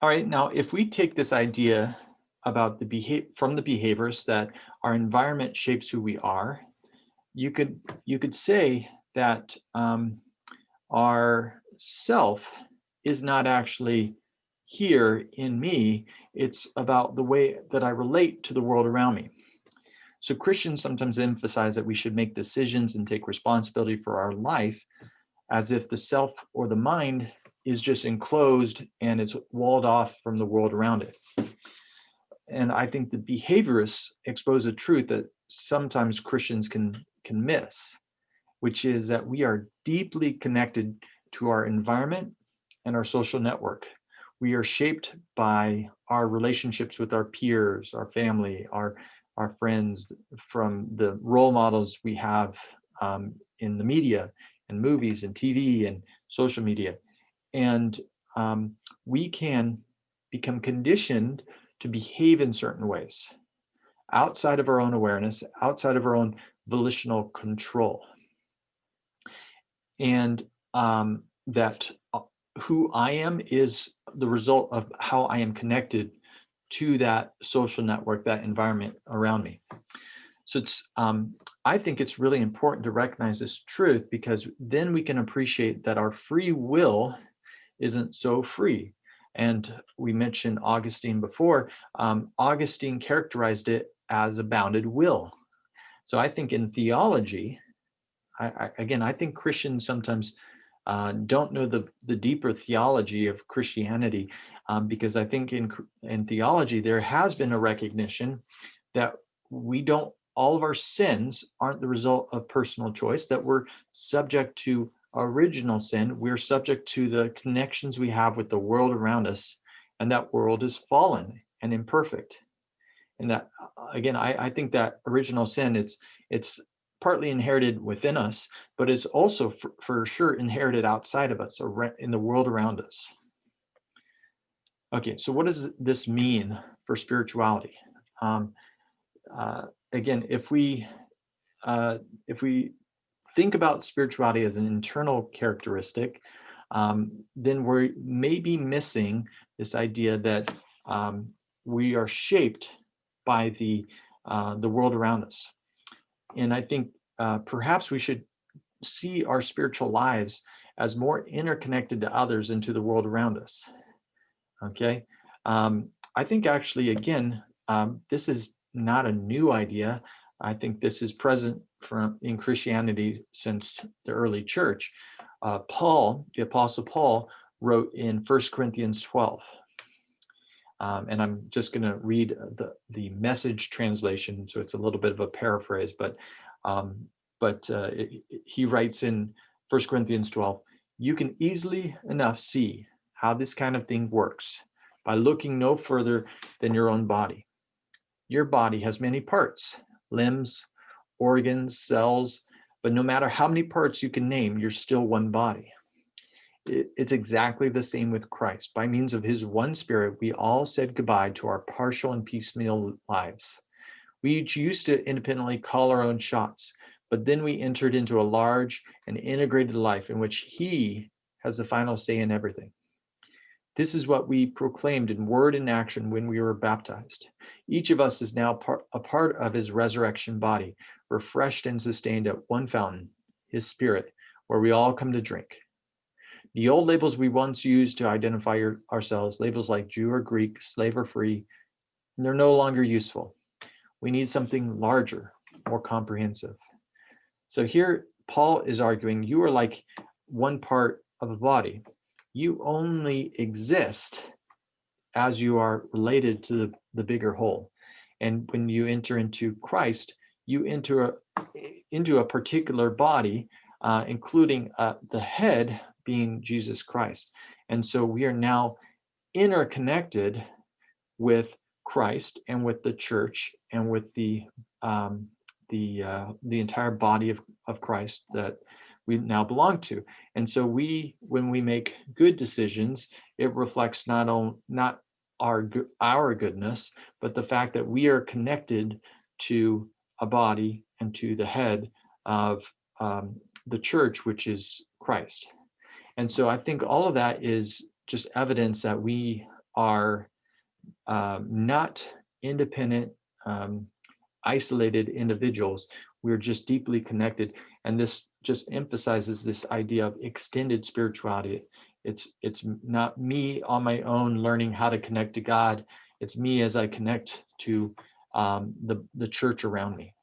All right, now if we take this idea about from the behaviors that our environment shapes who we are, you could say that our self is not actually here in me. It's about the way that I relate to the world around me. So Christians sometimes emphasize that we should make decisions and take responsibility for our life as if the self or the mind is just enclosed and it's walled off from the world around it. And I think the behaviorists expose a truth that sometimes Christians can miss, which is that we are deeply connected to our environment and our social network. We are shaped by our relationships with our peers, our family, our friends, from the role models we have in the media and movies and TV and social media. And we can become conditioned to behave in certain ways outside of our own awareness, outside of our own volitional control. And that who I am is the result of how I am connected to that social network, that environment around me. So I think it's really important to recognize this truth, because then we can appreciate that our free will isn't so free. And we mentioned Augustine before. Augustine characterized it as a bounded will. So I think in theology, I think Christians sometimes don't know the deeper theology of Christianity, because I think in theology there has been a recognition that all of our sins aren't the result of personal choice, that we're subject to original sin. We're subject to the connections we have with the world around us, and that world is fallen and imperfect. And that, again, I think that original sin, it's partly inherited within us, but it's also for sure inherited outside of us, or in the world around us. Okay, so what does this mean for spirituality? Again, if we think about spirituality as an internal characteristic, then we're maybe missing this idea that we are shaped by the world around us. And I think perhaps we should see our spiritual lives as more interconnected to others and to the world around us. Okay, I think actually, again, this is not a new idea. I think this is present in Christianity since the early church. Paul, the Apostle Paul, wrote in 1 Corinthians 12. And I'm just going to read the Message translation, so it's a little bit of a paraphrase, but he writes in 1 Corinthians 12, "You can easily enough see how this kind of thing works by looking no further than your own body. Your body has many parts, limbs, organs, cells, but no matter how many parts you can name, you're still one body. It's exactly the same with Christ. By means of his one spirit, we all said goodbye to our partial and piecemeal lives. We each used to independently call our own shots, but then we entered into a large and integrated life in which he has the final say in everything. This is what we proclaimed in word and action when we were baptized. Each of us is now a part of his resurrection body, refreshed and sustained at one fountain, his spirit, where we all come to drink. The old labels we once used to identify ourselves, labels like Jew or Greek, slave or free, they're no longer useful. We need something larger, more comprehensive." So here, Paul is arguing you are like one part of a body. You only exist as you are related to the bigger whole. And when you enter into Christ, you enter into a particular body, including the head being Jesus Christ. And so we are now interconnected with Christ and with the church and with the entire body of Christ that we now belong to. And so when we make good decisions, it reflects not our goodness, but the fact that we are connected to a body and to the head of the church, which is Christ. And so I think all of that is just evidence that we are not independent, isolated individuals. We're just deeply connected. And this just emphasizes this idea of extended spirituality. It's not me on my own learning how to connect to God. It's me as I connect to the church around me.